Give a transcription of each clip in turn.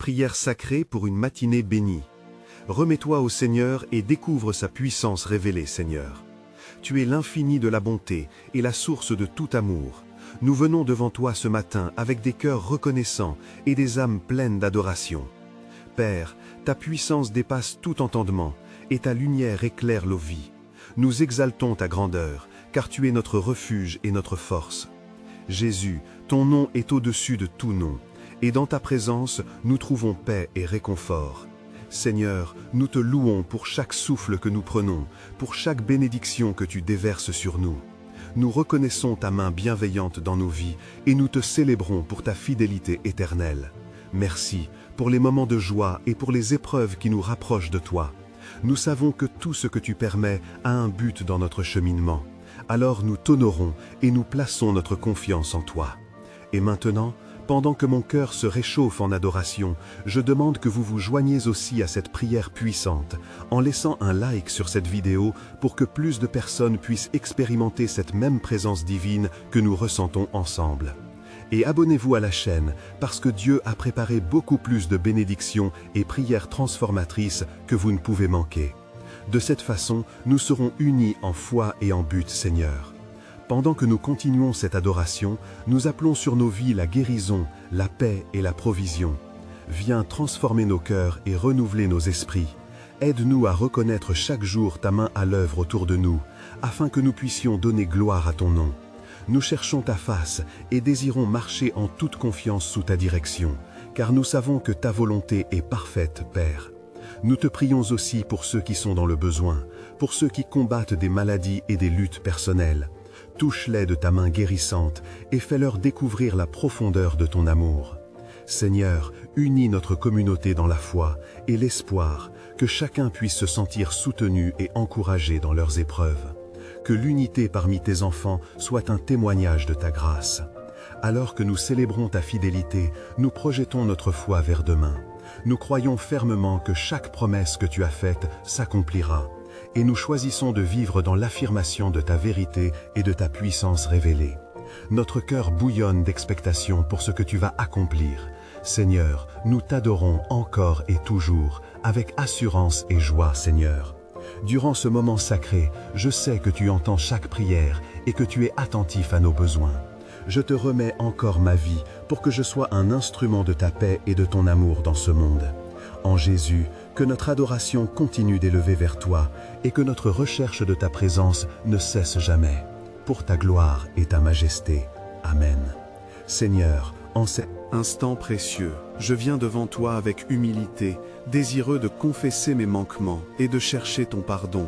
Prière sacrée pour une matinée bénie. Remets-toi au Seigneur et découvre sa puissance révélée, Seigneur. Tu es l'infini de la bonté et la source de tout amour. Nous venons devant toi ce matin avec des cœurs reconnaissants et des âmes pleines d'adoration. Père, ta puissance dépasse tout entendement et ta lumière éclaire nos vies. Nous exaltons ta grandeur, car tu es notre refuge et notre force. Jésus, ton nom est au-dessus de tout nom, et dans ta présence, nous trouvons paix et réconfort. Seigneur, nous te louons pour chaque souffle que nous prenons, pour chaque bénédiction que tu déverses sur nous. Nous reconnaissons ta main bienveillante dans nos vies et nous te célébrons pour ta fidélité éternelle. Merci pour les moments de joie et pour les épreuves qui nous rapprochent de toi. Nous savons que tout ce que tu permets a un but dans notre cheminement. Alors nous t'honorons et nous plaçons notre confiance en toi. Et maintenant, pendant que mon cœur se réchauffe en adoration, je demande que vous vous joigniez aussi à cette prière puissante, en laissant un like sur cette vidéo pour que plus de personnes puissent expérimenter cette même présence divine que nous ressentons ensemble. Et abonnez-vous à la chaîne, parce que Dieu a préparé beaucoup plus de bénédictions et prières transformatrices que vous ne pouvez manquer. De cette façon, nous serons unis en foi et en but, Seigneur. Pendant que nous continuons cette adoration, nous appelons sur nos vies la guérison, la paix et la provision. Viens transformer nos cœurs et renouveler nos esprits. Aide-nous à reconnaître chaque jour ta main à l'œuvre autour de nous, afin que nous puissions donner gloire à ton nom. Nous cherchons ta face et désirons marcher en toute confiance sous ta direction, car nous savons que ta volonté est parfaite, Père. Nous te prions aussi pour ceux qui sont dans le besoin, pour ceux qui combattent des maladies et des luttes personnelles. Touche-les de ta main guérissante et fais-leur découvrir la profondeur de ton amour. Seigneur, unis notre communauté dans la foi et l'espoir, que chacun puisse se sentir soutenu et encouragé dans leurs épreuves. Que l'unité parmi tes enfants soit un témoignage de ta grâce. Alors que nous célébrons ta fidélité, nous projetons notre foi vers demain. Nous croyons fermement que chaque promesse que tu as faite s'accomplira. Et nous choisissons de vivre dans l'affirmation de ta vérité et de ta puissance révélée. Notre cœur bouillonne d'expectation pour ce que tu vas accomplir. Seigneur, nous t'adorons encore et toujours, avec assurance et joie, Seigneur. Durant ce moment sacré, je sais que tu entends chaque prière et que tu es attentif à nos besoins. Je te remets encore ma vie pour que je sois un instrument de ta paix et de ton amour dans ce monde. En Jésus, que notre adoration continue d'élever vers toi et que notre recherche de ta présence ne cesse jamais. Pour ta gloire et ta majesté. Amen. Seigneur, en cet instant précieux, je viens devant toi avec humilité, désireux de confesser mes manquements et de chercher ton pardon.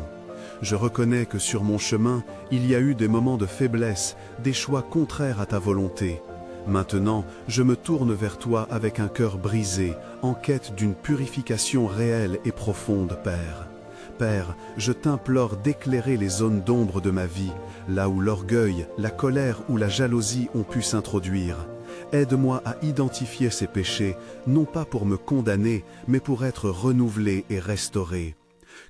Je reconnais que sur mon chemin, il y a eu des moments de faiblesse, des choix contraires à ta volonté. Maintenant, je me tourne vers toi avec un cœur brisé, en quête d'une purification réelle et profonde, Père. Père, je t'implore d'éclairer les zones d'ombre de ma vie, là où l'orgueil, la colère ou la jalousie ont pu s'introduire. Aide-moi à identifier ces péchés, non pas pour me condamner, mais pour être renouvelé et restauré.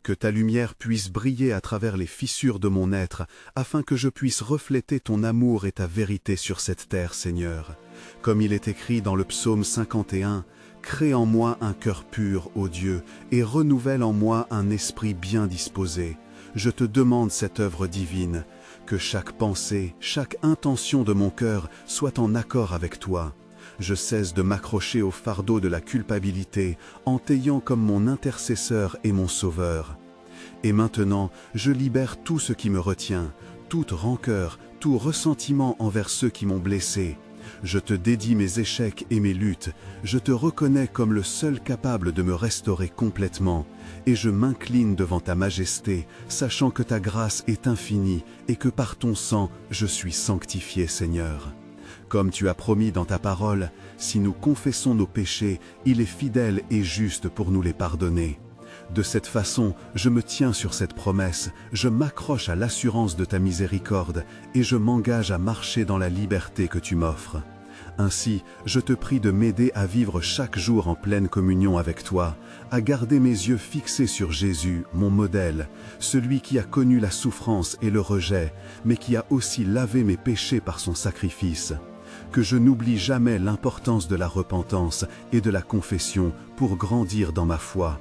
Que ta lumière puisse briller à travers les fissures de mon être, afin que je puisse refléter ton amour et ta vérité sur cette terre, Seigneur. Comme il est écrit dans le psaume 51, « Crée en moi un cœur pur, ô Dieu, et renouvelle en moi un esprit bien disposé. » Je te demande cette œuvre divine, que chaque pensée, chaque intention de mon cœur soit en accord avec toi. Je cesse de m'accrocher au fardeau de la culpabilité, en t'ayant comme mon intercesseur et mon sauveur. Et maintenant, je libère tout ce qui me retient, toute rancœur, tout ressentiment envers ceux qui m'ont blessé. Je te dédie mes échecs et mes luttes, je te reconnais comme le seul capable de me restaurer complètement, et je m'incline devant ta majesté, sachant que ta grâce est infinie et que par ton sang, je suis sanctifié, Seigneur. Comme tu as promis dans ta parole, si nous confessons nos péchés, il est fidèle et juste pour nous les pardonner. De cette façon, je me tiens sur cette promesse, je m'accroche à l'assurance de ta miséricorde et je m'engage à marcher dans la liberté que tu m'offres. Ainsi, je te prie de m'aider à vivre chaque jour en pleine communion avec toi, à garder mes yeux fixés sur Jésus, mon modèle, celui qui a connu la souffrance et le rejet, mais qui a aussi lavé mes péchés par son sacrifice. que je n'oublie jamais l'importance de la repentance et de la confession pour grandir dans ma foi.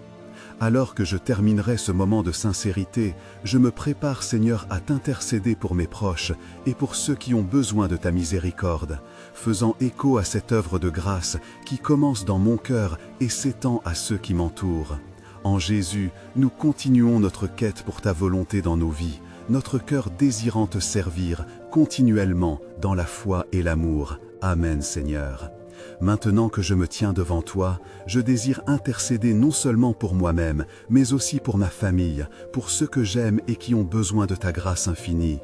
Alors que je terminerai ce moment de sincérité, je me prépare, Seigneur, à t'intercéder pour mes proches et pour ceux qui ont besoin de ta miséricorde, faisant écho à cette œuvre de grâce qui commence dans mon cœur et s'étend à ceux qui m'entourent. En Jésus, nous continuons notre quête pour ta volonté dans nos vies, notre cœur désirant te servir continuellement dans la foi et l'amour. Amen, Seigneur. Maintenant que je me tiens devant toi, je désire intercéder non seulement pour moi-même, mais aussi pour ma famille, pour ceux que j'aime et qui ont besoin de ta grâce infinie.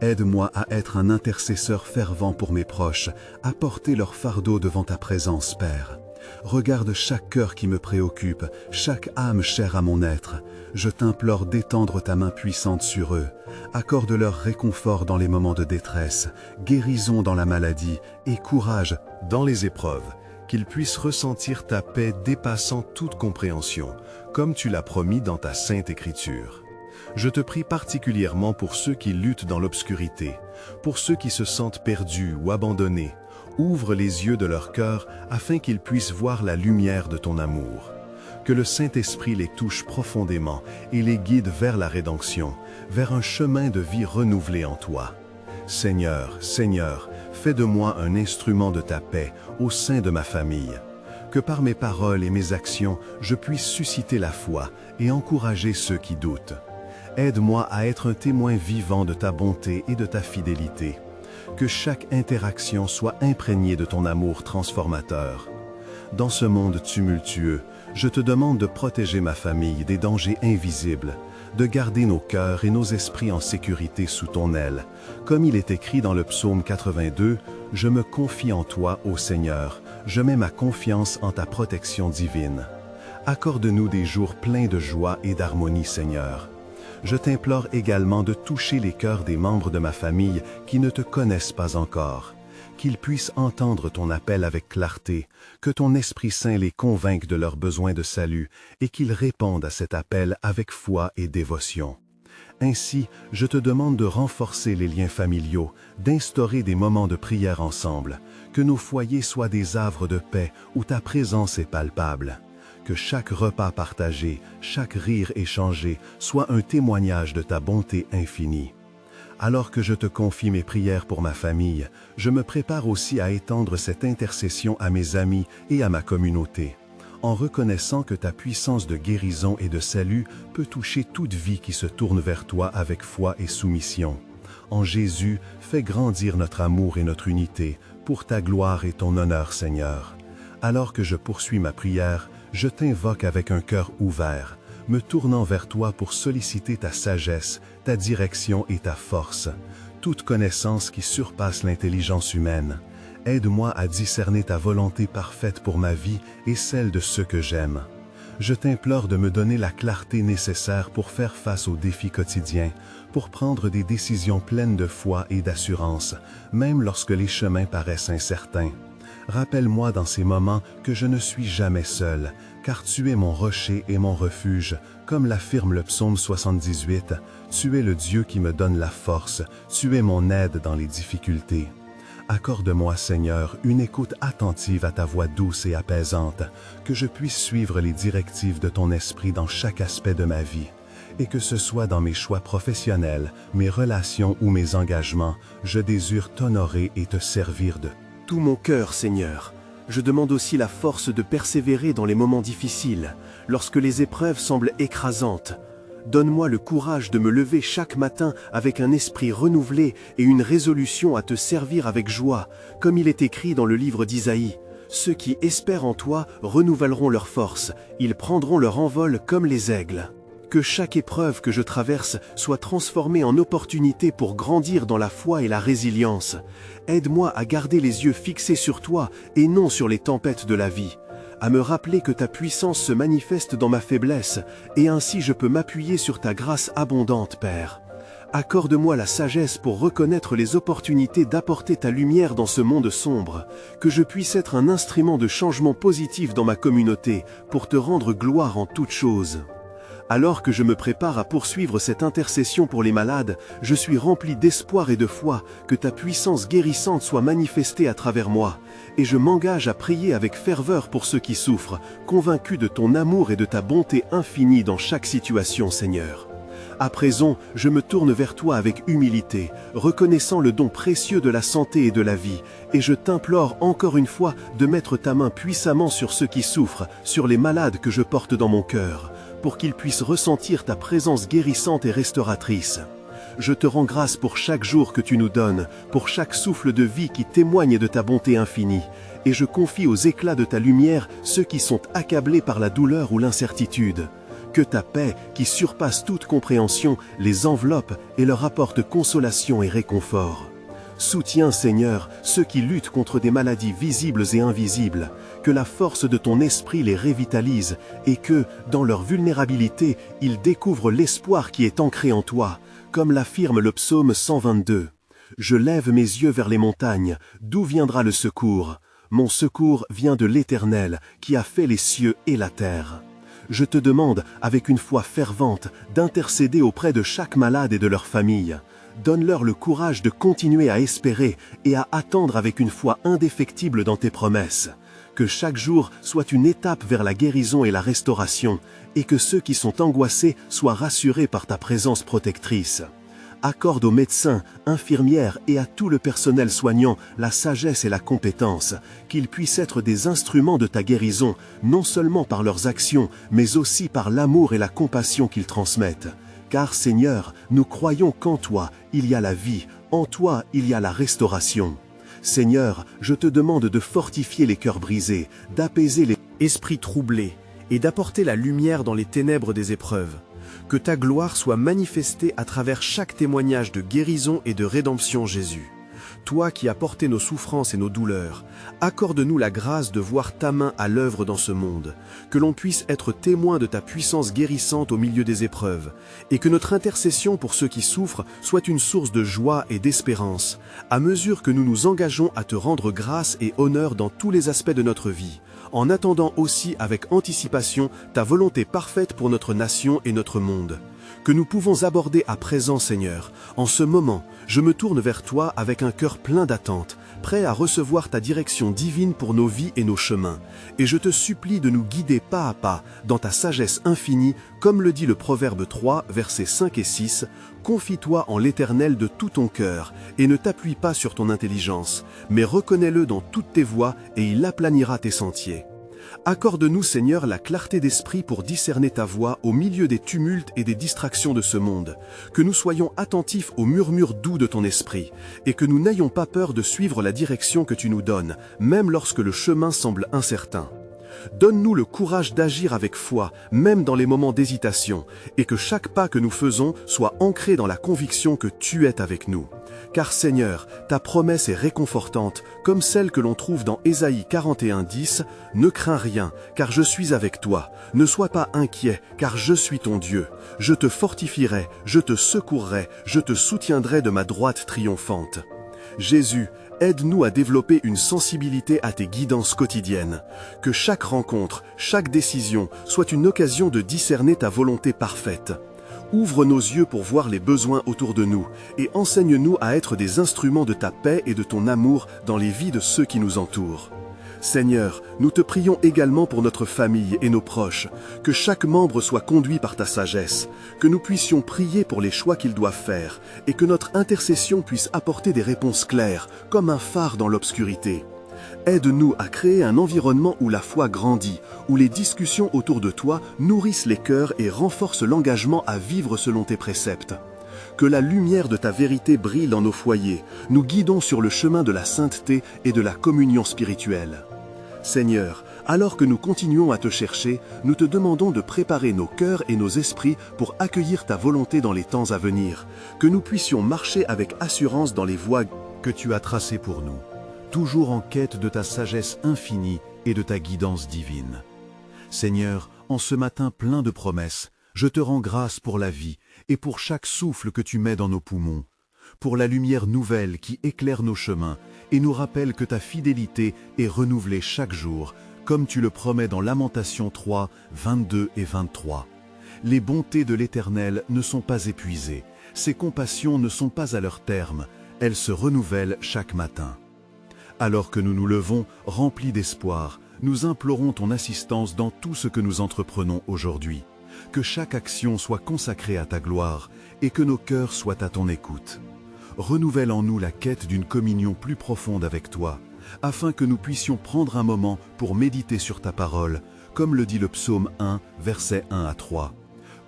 Aide-moi à être un intercesseur fervent pour mes proches, à porter leur fardeau devant ta présence, Père. Regarde chaque cœur qui me préoccupe, chaque âme chère à mon être. Je t'implore d'étendre ta main puissante sur eux. Accorde-leur réconfort dans les moments de détresse, guérison dans la maladie et courage dans les épreuves, qu'ils puissent ressentir ta paix dépassant toute compréhension, comme tu l'as promis dans ta Sainte Écriture. Je te prie particulièrement pour ceux qui luttent dans l'obscurité, pour ceux qui se sentent perdus ou abandonnés. Ouvre les yeux de leur cœur afin qu'ils puissent voir la lumière de ton amour. Que le Saint-Esprit les touche profondément et les guide vers la rédemption, vers un chemin de vie renouvelé en toi. Seigneur, Seigneur, fais de moi un instrument de ta paix au sein de ma famille. Que par mes paroles et mes actions, je puisse susciter la foi et encourager ceux qui doutent. Aide-moi à être un témoin vivant de ta bonté et de ta fidélité. Que chaque interaction soit imprégnée de ton amour transformateur. Dans ce monde tumultueux, je te demande de protéger ma famille des dangers invisibles, de garder nos cœurs et nos esprits en sécurité sous ton aile. Comme il est écrit dans le psaume 82, « Je me confie en toi, ô Seigneur, je mets ma confiance en ta protection divine. » Accorde-nous des jours pleins de joie et d'harmonie, Seigneur. Je t'implore également de toucher les cœurs des membres de ma famille qui ne te connaissent pas encore, qu'ils puissent entendre ton appel avec clarté, que ton Esprit Saint les convainque de leurs besoins de salut et qu'ils répondent à cet appel avec foi et dévotion. Ainsi, je te demande de renforcer les liens familiaux, d'instaurer des moments de prière ensemble, que nos foyers soient des havres de paix où ta présence est palpable. Que chaque repas partagé, chaque rire échangé soit un témoignage de ta bonté infinie. Alors que je te confie mes prières pour ma famille, je me prépare aussi à étendre cette intercession à mes amis et à ma communauté, en reconnaissant que ta puissance de guérison et de salut peut toucher toute vie qui se tourne vers toi avec foi et soumission. En Jésus, fais grandir notre amour et notre unité, pour ta gloire et ton honneur, Seigneur. Alors que je poursuis ma prière, je t'invoque avec un cœur ouvert, me tournant vers toi pour solliciter ta sagesse, ta direction et ta force, toute connaissance qui surpasse l'intelligence humaine. Aide-moi à discerner ta volonté parfaite pour ma vie et celle de ceux que j'aime. Je t'implore de me donner la clarté nécessaire pour faire face aux défis quotidiens, pour prendre des décisions pleines de foi et d'assurance, même lorsque les chemins paraissent incertains. Rappelle-moi dans ces moments que je ne suis jamais seul, car tu es mon rocher et mon refuge, comme l'affirme le psaume 78, « Tu es le Dieu qui me donne la force, tu es mon aide dans les difficultés. » Accorde-moi, Seigneur, une écoute attentive à ta voix douce et apaisante, que je puisse suivre les directives de ton esprit dans chaque aspect de ma vie, et que ce soit dans mes choix professionnels, mes relations ou mes engagements, je désire t'honorer et te servir de tout mon cœur, Seigneur. Je demande aussi la force de persévérer dans les moments difficiles, lorsque les épreuves semblent écrasantes. Donne-moi le courage de me lever chaque matin avec un esprit renouvelé et une résolution à te servir avec joie, comme il est écrit dans le livre d'Isaïe. Ceux qui espèrent en toi renouvelleront leur force, ils prendront leur envol comme les aigles. Que chaque épreuve que je traverse soit transformée en opportunité pour grandir dans la foi et la résilience. Aide-moi à garder les yeux fixés sur toi et non sur les tempêtes de la vie, à me rappeler que ta puissance se manifeste dans ma faiblesse et ainsi je peux m'appuyer sur ta grâce abondante, Père. Accorde-moi la sagesse pour reconnaître les opportunités d'apporter ta lumière dans ce monde sombre, que je puisse être un instrument de changement positif dans ma communauté pour te rendre gloire en toutes choses. Alors que je me prépare à poursuivre cette intercession pour les malades, je suis rempli d'espoir et de foi que ta puissance guérissante soit manifestée à travers moi, et je m'engage à prier avec ferveur pour ceux qui souffrent, convaincu de ton amour et de ta bonté infinie dans chaque situation, Seigneur. À présent, je me tourne vers toi avec humilité, reconnaissant le don précieux de la santé et de la vie, et je t'implore encore une fois de mettre ta main puissamment sur ceux qui souffrent, sur les malades que je porte dans mon cœur, pour qu'ils puissent ressentir ta présence guérissante et restauratrice. Je te rends grâce pour chaque jour que tu nous donnes, pour chaque souffle de vie qui témoigne de ta bonté infinie, et je confie aux éclats de ta lumière ceux qui sont accablés par la douleur ou l'incertitude. Que ta paix, qui surpasse toute compréhension, les enveloppe et leur apporte consolation et réconfort. Soutiens, Seigneur, ceux qui luttent contre des maladies visibles et invisibles, que la force de ton esprit les révitalise et que, dans leur vulnérabilité, ils découvrent l'espoir qui est ancré en toi, comme l'affirme le psaume 122. « Je lève mes yeux vers les montagnes, d'où viendra le secours? Mon secours vient de l'Éternel, qui a fait les cieux et la terre. » Je te demande, avec une foi fervente, d'intercéder auprès de chaque malade et de leur famille. Donne-leur le courage de continuer à espérer et à attendre avec une foi indéfectible dans tes promesses. Que chaque jour soit une étape vers la guérison et la restauration, et que ceux qui sont angoissés soient rassurés par ta présence protectrice. Accorde aux médecins, infirmières et à tout le personnel soignant la sagesse et la compétence, qu'ils puissent être des instruments de ta guérison, non seulement par leurs actions, mais aussi par l'amour et la compassion qu'ils transmettent. Car Seigneur, nous croyons qu'en toi, il y a la vie, en toi, il y a la restauration. Seigneur, je te demande de fortifier les cœurs brisés, d'apaiser les esprits troublés et d'apporter la lumière dans les ténèbres des épreuves. Que ta gloire soit manifestée à travers chaque témoignage de guérison et de rédemption, Jésus. Toi qui as porté nos souffrances et nos douleurs, accorde-nous la grâce de voir ta main à l'œuvre dans ce monde, que l'on puisse être témoin de ta puissance guérissante au milieu des épreuves, et que notre intercession pour ceux qui souffrent soit une source de joie et d'espérance, à mesure que nous nous engageons à te rendre grâce et honneur dans tous les aspects de notre vie, en attendant aussi avec anticipation ta volonté parfaite pour notre nation et notre monde. Que nous pouvons aborder à présent, Seigneur. En ce moment, je me tourne vers toi avec un cœur plein d'attente, prêt à recevoir ta direction divine pour nos vies et nos chemins. Et je te supplie de nous guider pas à pas dans ta sagesse infinie, comme le dit le Proverbe 3, versets 5 et 6. Confie-toi en l'Éternel de tout ton cœur, et ne t'appuie pas sur ton intelligence, mais reconnais-le dans toutes tes voies, et il aplanira tes sentiers. Accorde-nous, Seigneur, la clarté d'esprit pour discerner ta voix au milieu des tumultes et des distractions de ce monde, que nous soyons attentifs aux murmures doux de ton esprit, et que nous n'ayons pas peur de suivre la direction que tu nous donnes, même lorsque le chemin semble incertain. Donne-nous le courage d'agir avec foi, même dans les moments d'hésitation, et que chaque pas que nous faisons soit ancré dans la conviction que tu es avec nous. Car Seigneur, ta promesse est réconfortante, comme celle que l'on trouve dans Ésaïe 41:10, « Ne crains rien, car je suis avec toi. Ne sois pas inquiet, car je suis ton Dieu. Je te fortifierai, je te secourrai, je te soutiendrai de ma droite triomphante. » Jésus, aide-nous à développer une sensibilité à tes guidances quotidiennes. Que chaque rencontre, chaque décision soit une occasion de discerner ta volonté parfaite. Ouvre nos yeux pour voir les besoins autour de nous et enseigne-nous à être des instruments de ta paix et de ton amour dans les vies de ceux qui nous entourent. Seigneur, nous te prions également pour notre famille et nos proches, que chaque membre soit conduit par ta sagesse, que nous puissions prier pour les choix qu'ils doivent faire et que notre intercession puisse apporter des réponses claires, comme un phare dans l'obscurité. Aide-nous à créer un environnement où la foi grandit, où les discussions autour de toi nourrissent les cœurs et renforcent l'engagement à vivre selon tes préceptes. Que la lumière de ta vérité brille dans nos foyers, nous guidons sur le chemin de la sainteté et de la communion spirituelle. Seigneur, alors que nous continuons à te chercher, nous te demandons de préparer nos cœurs et nos esprits pour accueillir ta volonté dans les temps à venir, que nous puissions marcher avec assurance dans les voies que tu as tracées pour nous, toujours en quête de ta sagesse infinie et de ta guidance divine. Seigneur, en ce matin plein de promesses, je te rends grâce pour la vie et pour chaque souffle que tu mets dans nos poumons, pour la lumière nouvelle qui éclaire nos chemins et nous rappelle que ta fidélité est renouvelée chaque jour, comme tu le promets dans Lamentations 3, 22 et 23. Les bontés de l'Éternel ne sont pas épuisées, ses compassions ne sont pas à leur terme, elles se renouvellent chaque matin. Alors que nous nous levons, remplis d'espoir, nous implorons ton assistance dans tout ce que nous entreprenons aujourd'hui. Que chaque action soit consacrée à ta gloire et que nos cœurs soient à ton écoute. Renouvelle en nous la quête d'une communion plus profonde avec toi, afin que nous puissions prendre un moment pour méditer sur ta parole, comme le dit le psaume 1, versets 1 à 3.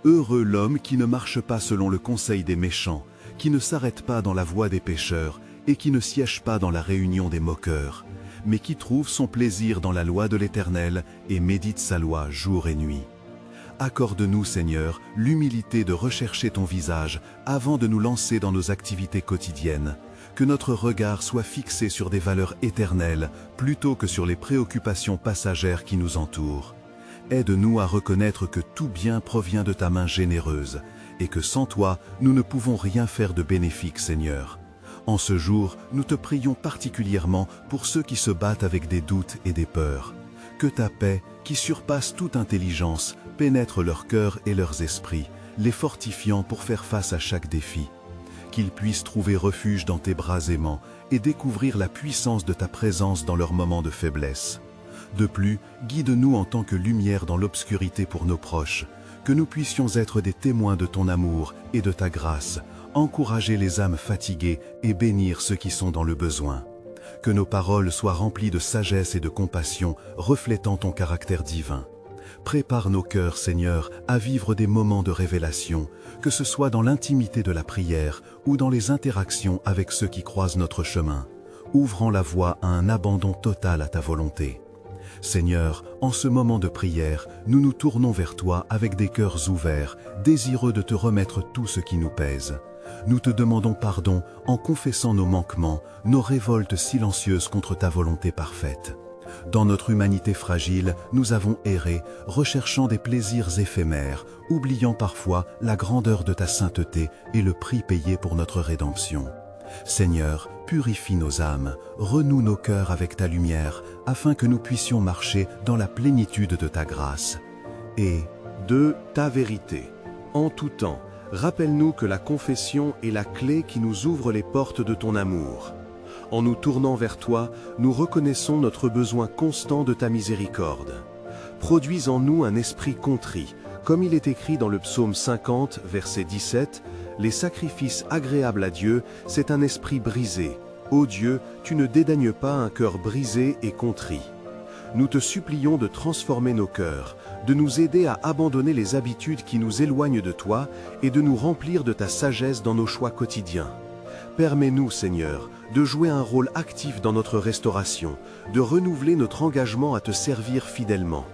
Heureux l'homme qui ne marche pas selon le conseil des méchants, qui ne s'arrête pas dans la voie des pécheurs, et qui ne siège pas dans la réunion des moqueurs, mais qui trouve son plaisir dans la loi de l'Éternel et médite sa loi jour et nuit. Accorde-nous, Seigneur, l'humilité de rechercher ton visage avant de nous lancer dans nos activités quotidiennes, que notre regard soit fixé sur des valeurs éternelles plutôt que sur les préoccupations passagères qui nous entourent. Aide-nous à reconnaître que tout bien provient de ta main généreuse et que sans toi, nous ne pouvons rien faire de bénéfique, Seigneur. En ce jour, nous te prions particulièrement pour ceux qui se battent avec des doutes et des peurs. Que ta paix, qui surpasse toute intelligence, pénètre leurs cœurs et leurs esprits, les fortifiant pour faire face à chaque défi. Qu'ils puissent trouver refuge dans tes bras aimants et découvrir la puissance de ta présence dans leurs moments de faiblesse. De plus, guide-nous en tant que lumière dans l'obscurité pour nos proches, que nous puissions être des témoins de ton amour et de ta grâce, encourager les âmes fatiguées et bénir ceux qui sont dans le besoin. Que nos paroles soient remplies de sagesse et de compassion, reflétant ton caractère divin. Prépare nos cœurs, Seigneur, à vivre des moments de révélation, que ce soit dans l'intimité de la prière ou dans les interactions avec ceux qui croisent notre chemin, ouvrant la voie à un abandon total à ta volonté. Seigneur, en ce moment de prière, nous nous tournons vers toi avec des cœurs ouverts, désireux de te remettre tout ce qui nous pèse. Nous te demandons pardon en confessant nos manquements, nos révoltes silencieuses contre ta volonté parfaite. Dans notre humanité fragile, nous avons erré, recherchant des plaisirs éphémères, oubliant parfois la grandeur de ta sainteté et le prix payé pour notre rédemption. Seigneur, purifie nos âmes, renoue nos cœurs avec ta lumière, afin que nous puissions marcher dans la plénitude de ta grâce. Et de ta vérité. En tout temps, rappelle-nous que la confession est la clé qui nous ouvre les portes de ton amour. En nous tournant vers toi, nous reconnaissons notre besoin constant de ta miséricorde. Produis en nous un esprit contrit, comme il est écrit dans le psaume 50, verset 17, « Les sacrifices agréables à Dieu, c'est un esprit brisé. Ô Dieu, tu ne dédaignes pas un cœur brisé et contrit. » Nous te supplions de transformer nos cœurs, de nous aider à abandonner les habitudes qui nous éloignent de toi et de nous remplir de ta sagesse dans nos choix quotidiens. Permets-nous, Seigneur, de jouer un rôle actif dans notre restauration, de renouveler notre engagement à te servir fidèlement.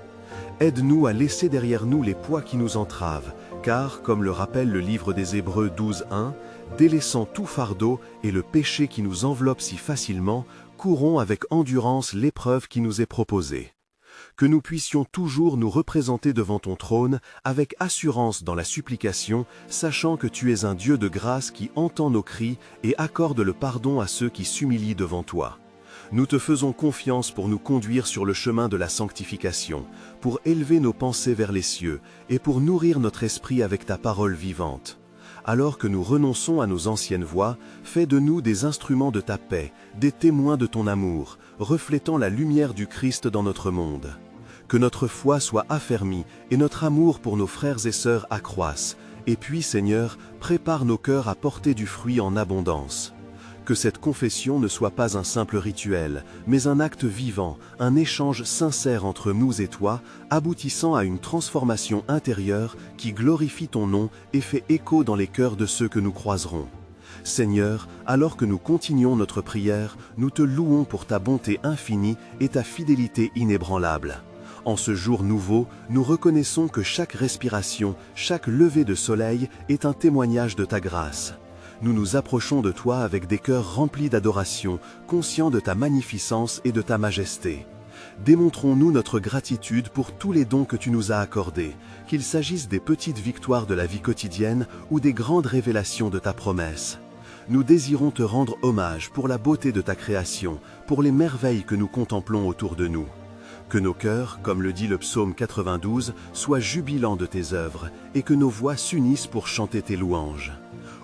Aide-nous à laisser derrière nous les poids qui nous entravent, car, comme le rappelle le livre des Hébreux 12:1, délaissant tout fardeau et le péché qui nous enveloppe si facilement, courons avec endurance l'épreuve qui nous est proposée. Que nous puissions toujours nous représenter devant ton trône avec assurance dans la supplication, sachant que tu es un Dieu de grâce qui entend nos cris et accorde le pardon à ceux qui s'humilient devant toi. Nous te faisons confiance pour nous conduire sur le chemin de la sanctification, pour élever nos pensées vers les cieux et pour nourrir notre esprit avec ta parole vivante. Alors que nous renonçons à nos anciennes voies, fais de nous des instruments de ta paix, des témoins de ton amour, reflétant la lumière du Christ dans notre monde. Que notre foi soit affermie et notre amour pour nos frères et sœurs accroisse, et puis, Seigneur, prépare nos cœurs à porter du fruit en abondance. Que cette confession ne soit pas un simple rituel, mais un acte vivant, un échange sincère entre nous et toi, aboutissant à une transformation intérieure qui glorifie ton nom et fait écho dans les cœurs de ceux que nous croiserons. Seigneur, alors que nous continuons notre prière, nous te louons pour ta bonté infinie et ta fidélité inébranlable. En ce jour nouveau, nous reconnaissons que chaque respiration, chaque lever de soleil est un témoignage de ta grâce. Nous nous approchons de toi avec des cœurs remplis d'adoration, conscients de ta magnificence et de ta majesté. Démontrons-nous notre gratitude pour tous les dons que tu nous as accordés, qu'il s'agisse des petites victoires de la vie quotidienne ou des grandes révélations de ta promesse. Nous désirons te rendre hommage pour la beauté de ta création, pour les merveilles que nous contemplons autour de nous. Que nos cœurs, comme le dit le psaume 92, soient jubilants de tes œuvres, et que nos voix s'unissent pour chanter tes louanges.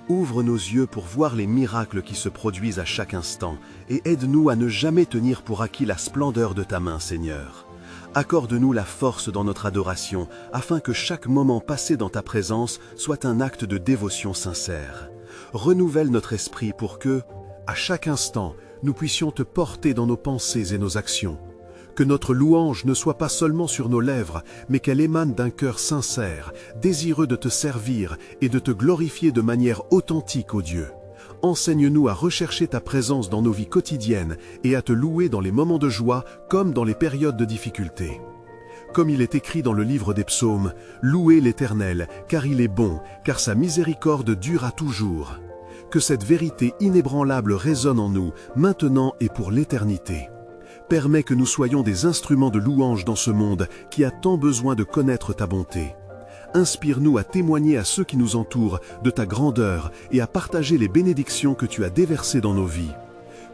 Ouvre nos yeux pour voir les miracles qui se produisent à chaque instant, et aide-nous à ne jamais tenir pour acquis la splendeur de ta main, Seigneur. Accorde-nous la force dans notre adoration, afin que chaque moment passé dans ta présence soit un acte de dévotion sincère. Renouvelle notre esprit pour que, à chaque instant, nous puissions te porter dans nos pensées et nos actions. Que notre louange ne soit pas seulement sur nos lèvres, mais qu'elle émane d'un cœur sincère, désireux de te servir et de te glorifier de manière authentique, ô Dieu. Enseigne-nous à rechercher ta présence dans nos vies quotidiennes et à te louer dans les moments de joie comme dans les périodes de difficulté. Comme il est écrit dans le livre des psaumes, « Louez l'Éternel, car il est bon, car sa miséricorde dure à toujours. » Que cette vérité inébranlable résonne en nous, maintenant et pour l'éternité. Permets que nous soyons des instruments de louange dans ce monde qui a tant besoin de connaître ta bonté. Inspire-nous à témoigner à ceux qui nous entourent de ta grandeur et à partager les bénédictions que tu as déversées dans nos vies.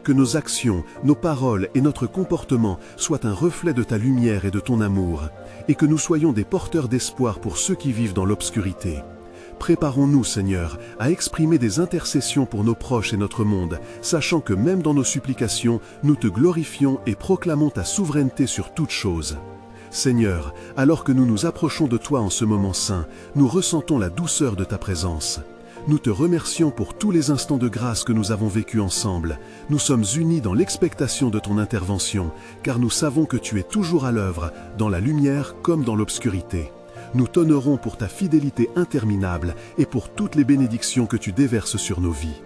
Que nos actions, nos paroles et notre comportement soient un reflet de ta lumière et de ton amour, et que nous soyons des porteurs d'espoir pour ceux qui vivent dans l'obscurité. Préparons-nous, Seigneur, à exprimer des intercessions pour nos proches et notre monde, sachant que même dans nos supplications, nous te glorifions et proclamons ta souveraineté sur toutes choses. Seigneur, alors que nous nous approchons de toi en ce moment saint, nous ressentons la douceur de ta présence. Nous te remercions pour tous les instants de grâce que nous avons vécus ensemble. Nous sommes unis dans l'expectation de ton intervention, car nous savons que tu es toujours à l'œuvre, dans la lumière comme dans l'obscurité. Nous t'honorons pour ta fidélité interminable et pour toutes les bénédictions que tu déverses sur nos vies.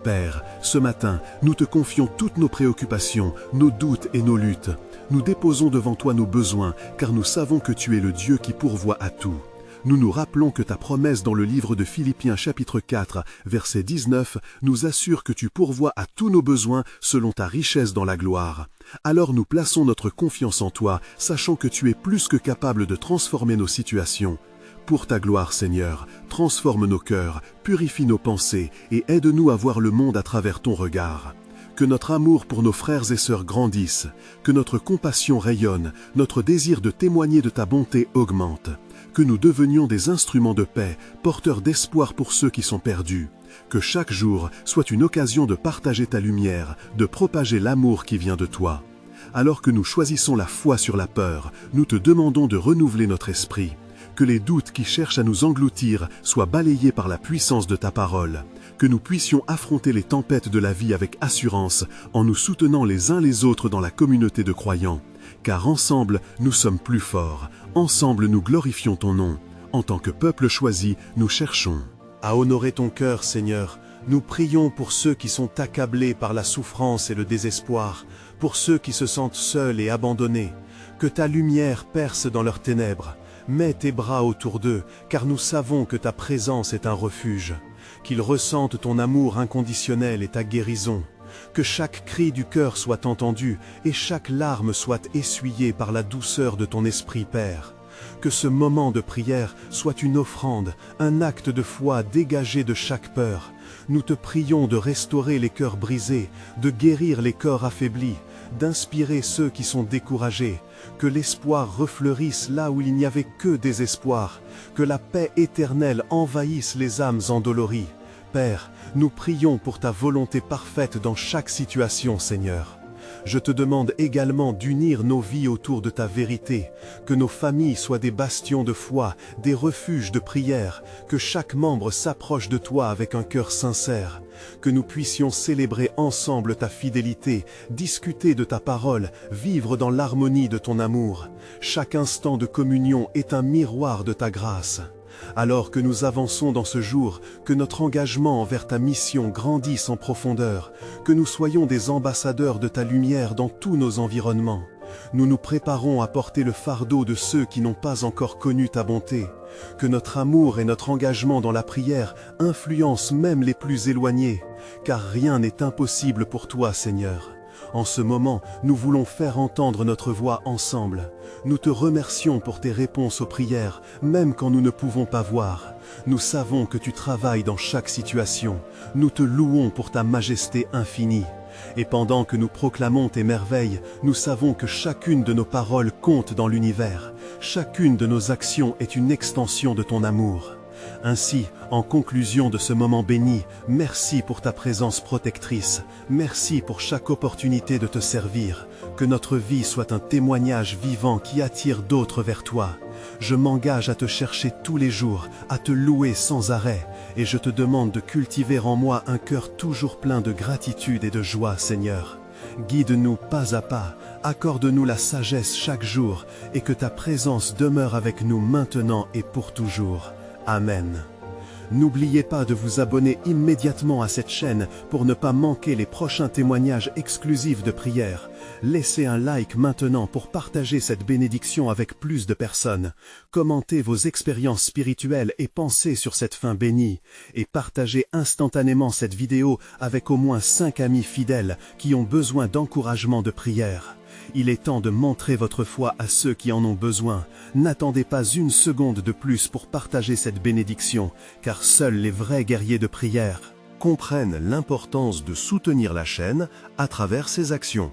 Père, ce matin, nous te confions toutes nos préoccupations, nos doutes et nos luttes. Nous déposons devant toi nos besoins, car nous savons que tu es le Dieu qui pourvoit à tout. Nous nous rappelons que ta promesse dans le livre de Philippiens chapitre 4, verset 19, nous assure que tu pourvois à tous nos besoins selon ta richesse dans la gloire. Alors nous plaçons notre confiance en toi, sachant que tu es plus que capable de transformer nos situations. Pour ta gloire, Seigneur, transforme nos cœurs, purifie nos pensées et aide-nous à voir le monde à travers ton regard. Que notre amour pour nos frères et sœurs grandisse, que notre compassion rayonne, notre désir de témoigner de ta bonté augmente. Que nous devenions des instruments de paix, porteurs d'espoir pour ceux qui sont perdus. Que chaque jour soit une occasion de partager ta lumière, de propager l'amour qui vient de toi. Alors que nous choisissons la foi sur la peur, nous te demandons de renouveler notre esprit. Que les doutes qui cherchent à nous engloutir soient balayés par la puissance de ta parole. Que nous puissions affronter les tempêtes de la vie avec assurance, en nous soutenant les uns les autres dans la communauté de croyants. Car ensemble, nous sommes plus forts. Ensemble, nous glorifions ton nom. En tant que peuple choisi, nous cherchons à honorer ton cœur, Seigneur. Nous prions pour ceux qui sont accablés par la souffrance et le désespoir, pour ceux qui se sentent seuls et abandonnés. Que ta lumière perce dans leurs ténèbres. Mets tes bras autour d'eux, car nous savons que ta présence est un refuge. Qu'ils ressentent ton amour inconditionnel et ta guérison. Que chaque cri du cœur soit entendu et chaque larme soit essuyée par la douceur de ton esprit, Père. Que ce moment de prière soit une offrande, un acte de foi dégagé de chaque peur. Nous te prions de restaurer les cœurs brisés, de guérir les corps affaiblis, d'inspirer ceux qui sont découragés. Que l'espoir refleurisse là où il n'y avait que désespoir. Que la paix éternelle envahisse les âmes endolories. Père, nous prions pour ta volonté parfaite dans chaque situation, Seigneur. Je te demande également d'unir nos vies autour de ta vérité, que nos familles soient des bastions de foi, des refuges de prière, que chaque membre s'approche de toi avec un cœur sincère, que nous puissions célébrer ensemble ta fidélité, discuter de ta parole, vivre dans l'harmonie de ton amour. Chaque instant de communion est un miroir de ta grâce. Alors que nous avançons dans ce jour, que notre engagement envers ta mission grandisse en profondeur, que nous soyons des ambassadeurs de ta lumière dans tous nos environnements. Nous nous préparons à porter le fardeau de ceux qui n'ont pas encore connu ta bonté. Que notre amour et notre engagement dans la prière influencent même les plus éloignés, car rien n'est impossible pour toi, Seigneur. En ce moment, nous voulons faire entendre notre voix ensemble. Nous te remercions pour tes réponses aux prières, même quand nous ne pouvons pas voir. Nous savons que tu travailles dans chaque situation. Nous te louons pour ta majesté infinie. Et pendant que nous proclamons tes merveilles, nous savons que chacune de nos paroles compte dans l'univers. Chacune de nos actions est une extension de ton amour. Ainsi, en conclusion de ce moment béni, merci pour ta présence protectrice, merci pour chaque opportunité de te servir, que notre vie soit un témoignage vivant qui attire d'autres vers toi. Je m'engage à te chercher tous les jours, à te louer sans arrêt, et je te demande de cultiver en moi un cœur toujours plein de gratitude et de joie, Seigneur. Guide-nous pas à pas, accorde-nous la sagesse chaque jour, et que ta présence demeure avec nous maintenant et pour toujours. Amen. N'oubliez pas de vous abonner immédiatement à cette chaîne pour ne pas manquer les prochains témoignages exclusifs de prière. Laissez un like maintenant pour partager cette bénédiction avec plus de personnes. Commentez vos expériences spirituelles et pensez sur cette fin bénie. Et partagez instantanément cette vidéo avec au moins 5 amis fidèles qui ont besoin d'encouragement de prière. Il est temps de montrer votre foi à ceux qui en ont besoin. N'attendez pas une seconde de plus pour partager cette bénédiction, car seuls les vrais guerriers de prière comprennent l'importance de soutenir la chaîne à travers ses actions.